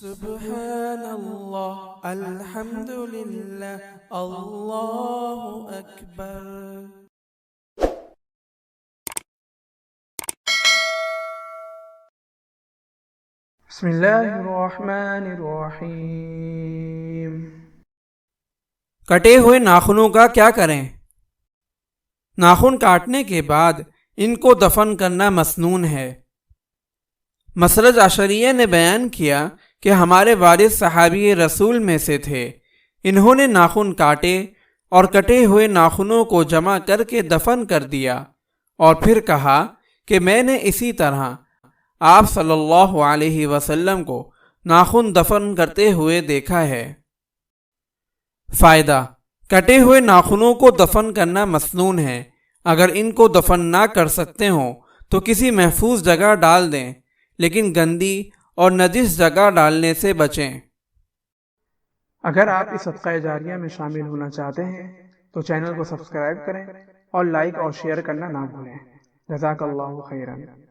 سبحان اللہ الحمد للہ اللہ اکبر۔ بسم اللہ الرحمن الرحیم۔ کٹے ہوئے ناخنوں کا کیا کریں؟ ناخن کاٹنے کے بعد ان کو دفن کرنا مسنون ہے۔ مسرج عشریہ نے بیان کیا کہ ہمارے والد صحابی رسول میں سے تھے، انہوں نے ناخن کاٹے اور کٹے ہوئے ناخنوں کو جمع کر کے دفن کر دیا اور پھر کہا کہ میں نے اسی طرح آپ صلی اللہ علیہ وسلم کو ناخن دفن کرتے ہوئے دیکھا ہے۔ فائدہ: کٹے ہوئے ناخنوں کو دفن کرنا مسنون ہے۔ اگر ان کو دفن نہ کر سکتے ہوں تو کسی محفوظ جگہ ڈال دیں، لیکن گندی اور نجس جگہ ڈالنے سے بچیں۔ اگر آپ اس صدقہ جاریہ میں شامل ہونا چاہتے ہیں تو چینل کو سبسکرائب کریں اور لائک اور شیئر کرنا نہ بھولیں۔ جزاک اللہ خیرا۔